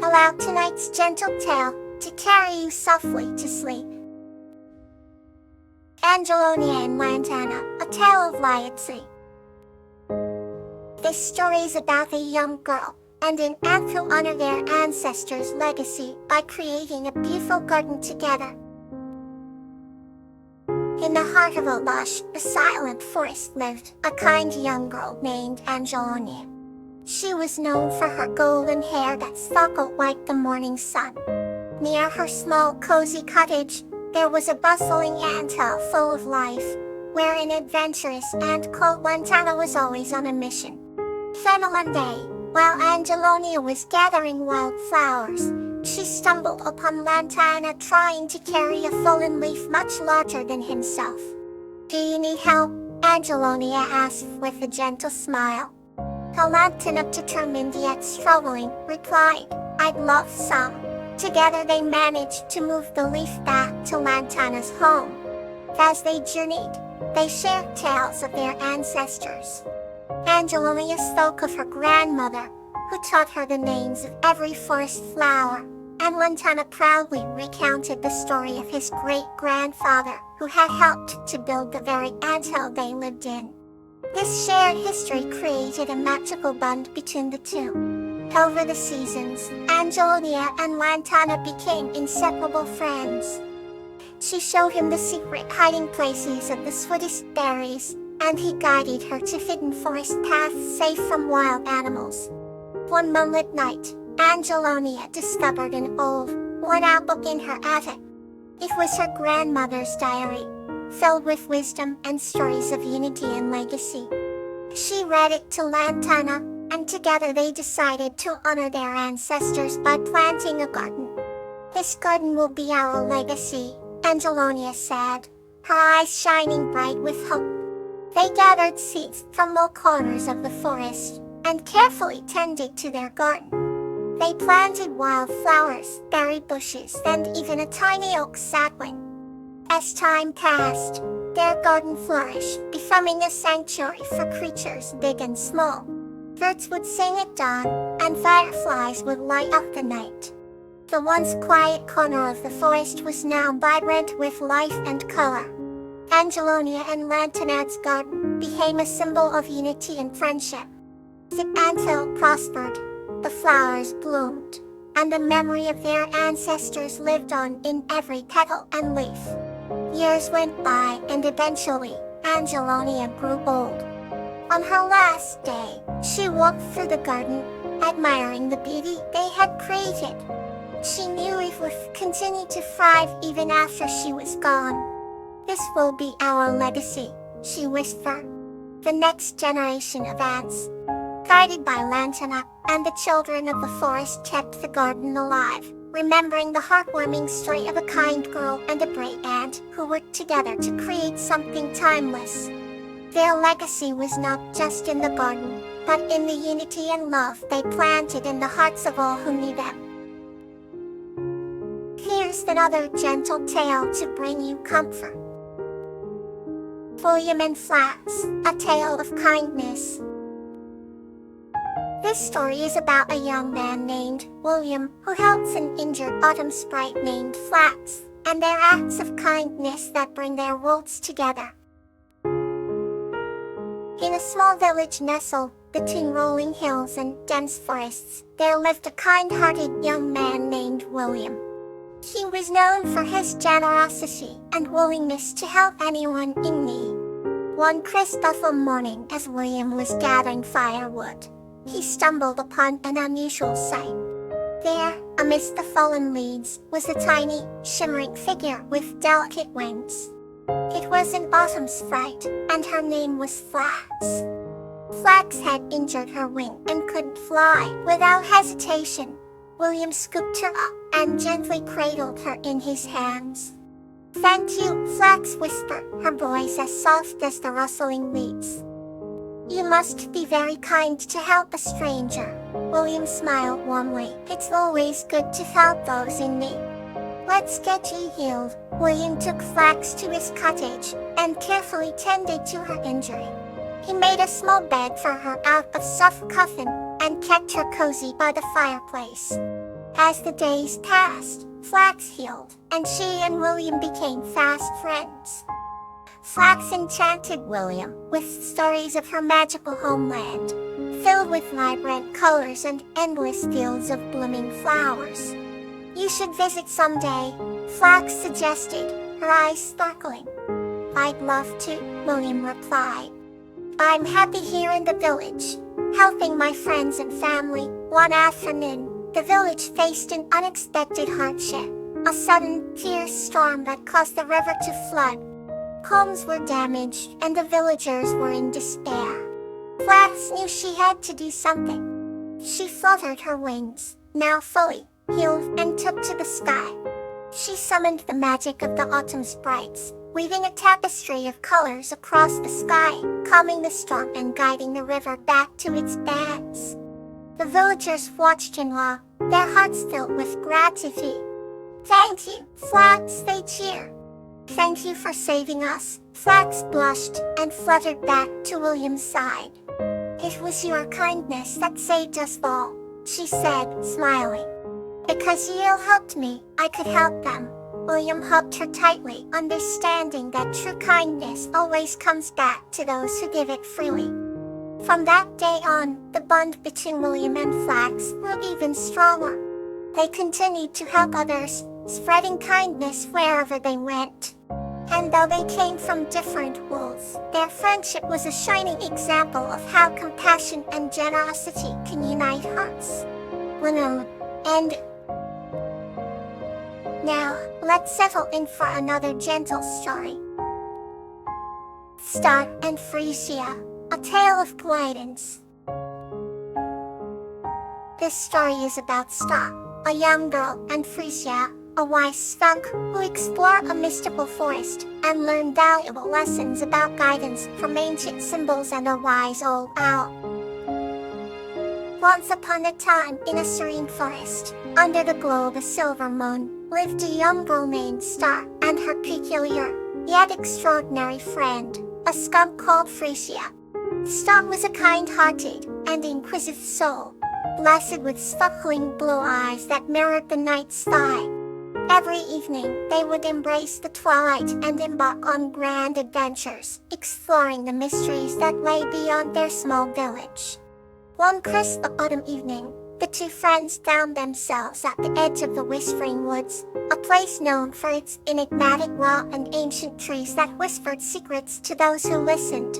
Allow tonight's gentle tale to carry you softly to sleep. Angelonia and Lantana, A Tale of Legacy. This story is about a young girl and an ant who honor their ancestors' legacy by creating a beautiful garden together. In the heart of a lush, silent forest lived a kind young girl named Angelonia. She was known for her golden hair that sparkled like the morning sun. Near her small, cozy cottage, there was a bustling anthill full of life, where an adventurous ant called Lantana was always on a mission. Then one day, while Angelonia was gathering wildflowers, she stumbled upon Lantana trying to carry a fallen leaf much larger than himself. "Do you need help?" Angelonia asked with a gentle smile. Lantana, determined yet struggling, replied, "I'd love some." Together they managed to move the leaf back to Lantana's home. As they journeyed, they shared tales of their ancestors. Angelonia spoke of her grandmother, who taught her the names of every forest flower, and Lantana proudly recounted the story of his great-grandfather, who had helped to build the very anthill they lived in. This shared history created a magical bond between the two. Over the seasons, Angelonia and Lantana became inseparable friends. She showed him the secret hiding places of the sweetest berries, and he guided her to hidden forest paths safe from wild animals. One moonlit night, Angelonia discovered an old, worn-out book in her attic. It was her grandmother's diary, filled with wisdom and stories of unity and legacy. She read it to Lantana, and together they decided to honor their ancestors by planting a garden. "This garden will be our legacy," Angelonia said, her eyes shining bright with hope. They gathered seeds from all corners of the forest, and carefully tended to their garden. They planted wildflowers, berry bushes, and even a tiny oak sapling. As time passed, their garden flourished, becoming a sanctuary for creatures big and small. Birds would sing at dawn, and fireflies would light up the night. The once quiet corner of the forest was now vibrant with life and color. Angelonia and Lantana's garden became a symbol of unity and friendship. The anthill prospered, the flowers bloomed, and the memory of their ancestors lived on in every petal and leaf. Years went by, and eventually, Angelonia grew old. On her last day, she walked through the garden, admiring the beauty they had created. She knew it would continue to thrive even after she was gone. "This will be our legacy," she whispered. The next generation of ants, guided by Lantana and the children of the forest, kept the garden alive, remembering the heartwarming story of a kind girl and a brave ant who worked together to create something timeless. Their legacy was not just in the garden, but in the unity and love they planted in the hearts of all who knew them. Here's another gentle tale to bring you comfort. William and Flax, A Tale of Kindness. This story is about a young man named William who helps an injured autumn sprite named Flax, and their acts of kindness that bring their worlds together. In a small village nestled between rolling hills and dense forests, there lived a kind-hearted young man named William. He was known for his generosity and willingness to help anyone in need. One crisp autumn morning, as William was gathering firewood, he stumbled upon an unusual sight. There, amidst the fallen leaves, was a tiny, shimmering figure with delicate wings. It was an autumn sprite, and her name was Flax. Flax had injured her wing and couldn't fly. Without hesitation, William scooped her up and gently cradled her in his hands. "Thank you," Flax whispered, her voice as soft as the rustling leaves. "You must be very kind to help a stranger." William smiled warmly. "It's always good to help those in need. Let's get you healed." William took Flax to his cottage and carefully tended to her injury. He made a small bed for her out of soft coffin and kept her cozy by the fireplace. As the days passed, Flax healed, and she and William became fast friends. Flax enchanted William with stories of her magical homeland, filled with vibrant colors and endless fields of blooming flowers. "You should visit someday," Flax suggested, her eyes sparkling. "I'd love to," William replied. "I'm happy here in the village, helping my friends and family." One afternoon, the village faced an unexpected hardship, a sudden, fierce storm that caused the river to flood. Homes were damaged, and the villagers were in despair. Flax knew she had to do something. She fluttered her wings, now fully healed, and took to the sky. She summoned the magic of the autumn sprites, weaving a tapestry of colors across the sky, calming the storm and guiding the river back to its banks. The villagers watched in awe, their hearts filled with gratitude. "Thank you, Flax," they cheered. "Thank you for saving us." Flax blushed and fluttered back to William's side. "It was your kindness that saved us all," she said, smiling. "Because you helped me, I could help them." William hugged her tightly, understanding that true kindness always comes back to those who give it freely. From that day on, the bond between William and Flax grew even stronger. They continued to help others, spreading kindness wherever they went. And though they came from different worlds, their friendship was a shining example of how compassion and generosity can unite hearts. And now, let's settle in for another gentle story. Star and Frisia, a tale of guidance. This story is about Star, a young girl, and Frisia, a wise skunk, who explore a mystical forest and learn valuable lessons about guidance from ancient symbols and a wise old owl. Once upon a time, in a serene forest, under the glow of a silver moon, lived a young girl named Star and her peculiar, yet extraordinary friend, a skunk called Frisia. Star was a kind-hearted and inquisitive soul, blessed with sparkling blue eyes that mirrored the night sky. Every evening, they would embrace the twilight and embark on grand adventures, exploring the mysteries that lay beyond their small village. One crisp autumn evening, the two friends found themselves at the edge of the Whispering Woods, a place known for its enigmatic law and ancient trees that whispered secrets to those who listened.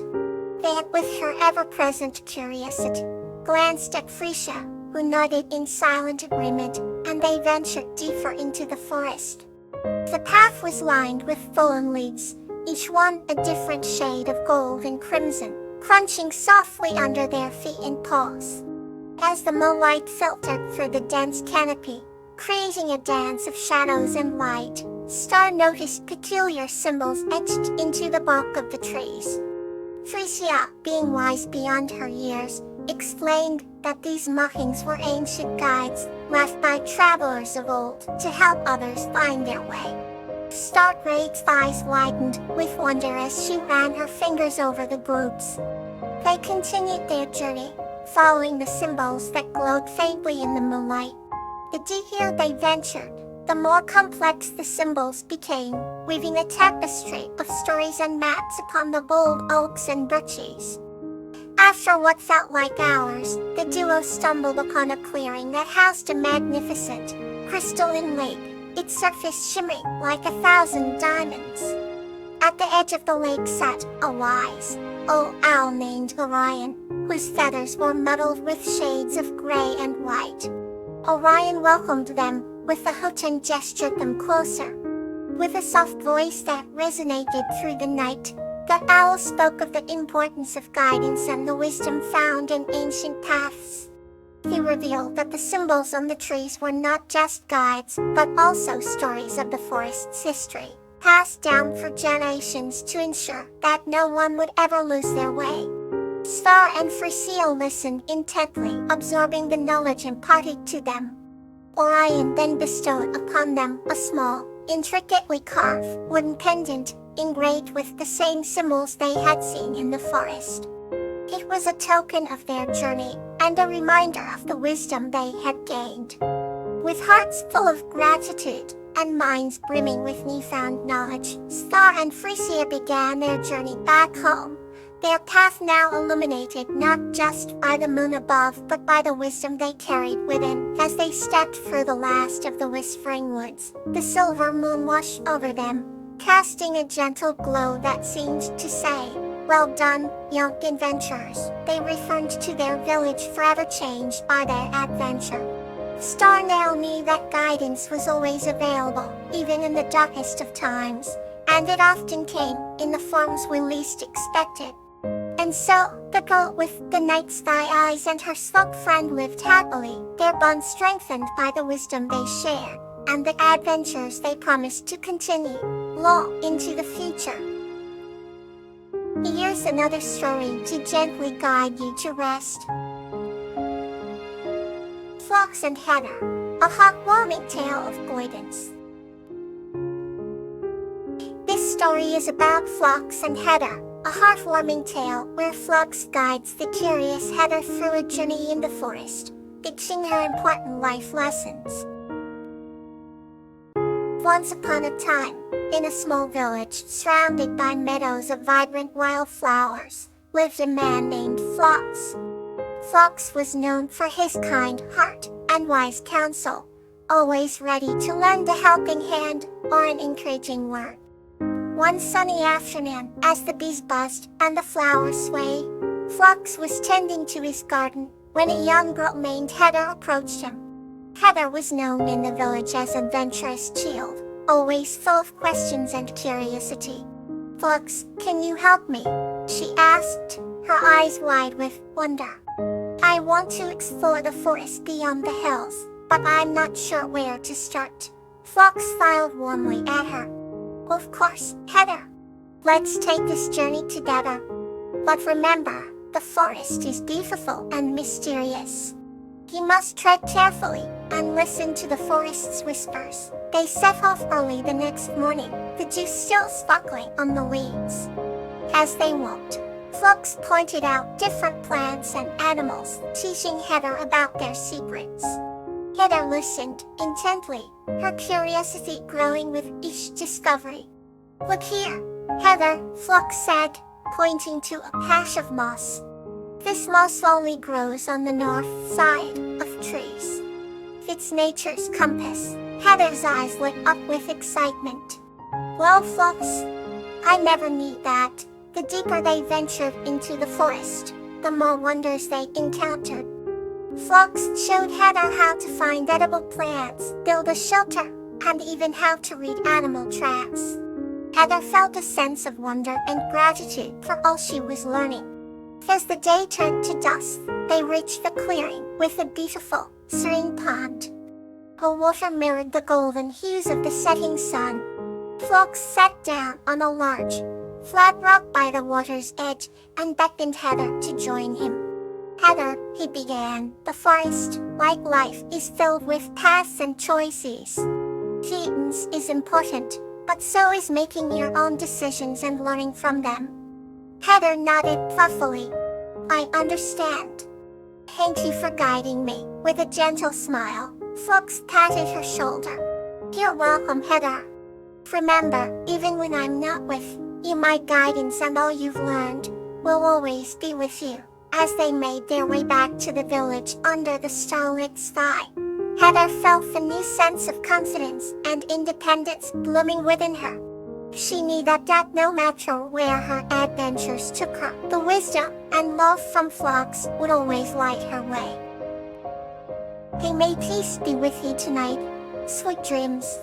They, with her ever-present curiosity, glanced at Frisia, who nodded in silent agreement, and they ventured deeper into the forest. The path was lined with fallen leaves, each one a different shade of gold and crimson, crunching softly under their feet and paws. As the moonlight filtered through the dense canopy, creating a dance of shadows and light, Star noticed peculiar symbols etched into the bark of the trees. Frisia, being wise beyond her years, explained that these markings were ancient guides left by travelers of old to help others find their way. Stargrade's eyes widened with wonder as she ran her fingers over the groups. They continued their journey, following the symbols that glowed faintly in the moonlight. The deeper they ventured, the more complex the symbols became, weaving a tapestry of stories and maps upon the bold oaks and birches. After what felt like hours, the duo stumbled upon a clearing that housed a magnificent, crystalline lake, its surface shimmering like 1,000 diamonds. At the edge of the lake sat a wise, old owl named Orion, whose feathers were muddled with shades of gray and white. Orion welcomed them with a hoot and gestured them closer. With a soft voice that resonated through the night, the owl spoke of the importance of guidance and the wisdom found in ancient paths. He revealed that the symbols on the trees were not just guides, but also stories of the forest's history, passed down for generations to ensure that no one would ever lose their way. Star and Frisia listened intently, absorbing the knowledge imparted to them. Orion then bestowed upon them a small, intricately carved wooden pendant, engraved with the same symbols they had seen in the forest. It was a token of their journey, and a reminder of the wisdom they had gained. With hearts full of gratitude and minds brimming with newfound knowledge, Star and Frisia began their journey back home. Their path now illuminated not just by the moon above, but by the wisdom they carried within. As they stepped through the last of the whispering woods, the silver moon washed over them, casting a gentle glow that seemed to say, "Well done, young adventurers." They returned to their village forever changed by their adventure. Star now knew that guidance was always available, even in the darkest of times, and it often came in the forms we least expected. And so, the girl with the night sky eyes and her slug friend lived happily, their bond strengthened by the wisdom they shared, and the adventures they promised to continue long into the future. Here's another story to gently guide you to rest. Fox and Heather, a heartwarming tale of guidance. This story is about Fox and Heather, a heartwarming tale where Fox guides the curious Heather through a journey in the forest, teaching her important life lessons. Once upon a time, in a small village surrounded by meadows of vibrant wildflowers, lived a man named Fox. Fox was known for his kind heart and wise counsel, always ready to lend a helping hand or an encouraging word. One sunny afternoon, as the bees buzzed and the flowers swayed, Fox was tending to his garden when a young girl named Heather approached him. Heather was known in the village as an adventurous child, always full of questions and curiosity. "Fox, can you help me?" she asked, her eyes wide with wonder. "I want to explore the forest beyond the hills, but I'm not sure where to start." Fox smiled warmly at her. "Of course, Heather. Let's take this journey together. But remember, the forest is beautiful and mysterious. You must tread carefully and listen to the forest's whispers." They set off early the next morning, the dew still sparkling on the leaves. As they walked, Fox pointed out different plants and animals, teaching Heather about their secrets. Heather listened intently, her curiosity growing with each discovery. "Look here, Heather," Fox said, pointing to a patch of moss. "This moss only grows on the north side of trees. It's nature's compass." Heather's eyes lit up with excitement. "Well, Fox, I never knew that." The deeper they ventured into the forest, the more wonders they encountered. Fox showed Heather how to find edible plants, build a shelter, and even how to read animal tracks. Heather felt a sense of wonder and gratitude for all she was learning. As the day turned to dusk, they reached the clearing with a beautiful, serene pond. The water mirrored the golden hues of the setting sun. Fox sat down on a large, flat rock by the water's edge and beckoned Heather to join him. "Heather," he began, "the forest, like life, is filled with paths and choices. Guidance is important, but so is making your own decisions and learning from them." Heather nodded thoughtfully. "I understand. Thank you for guiding me." With a gentle smile, Fox patted her shoulder. "You're welcome, Heather. Remember, even when I'm not with you, my guidance and all you've learned will always be with you." As they made their way back to the village under the starlit sky, Heather felt a new sense of confidence and independence blooming within her. She knew that no matter where her adventures took her, the wisdom and love from Fox would always light her way. May peace be with you tonight. Sweet dreams.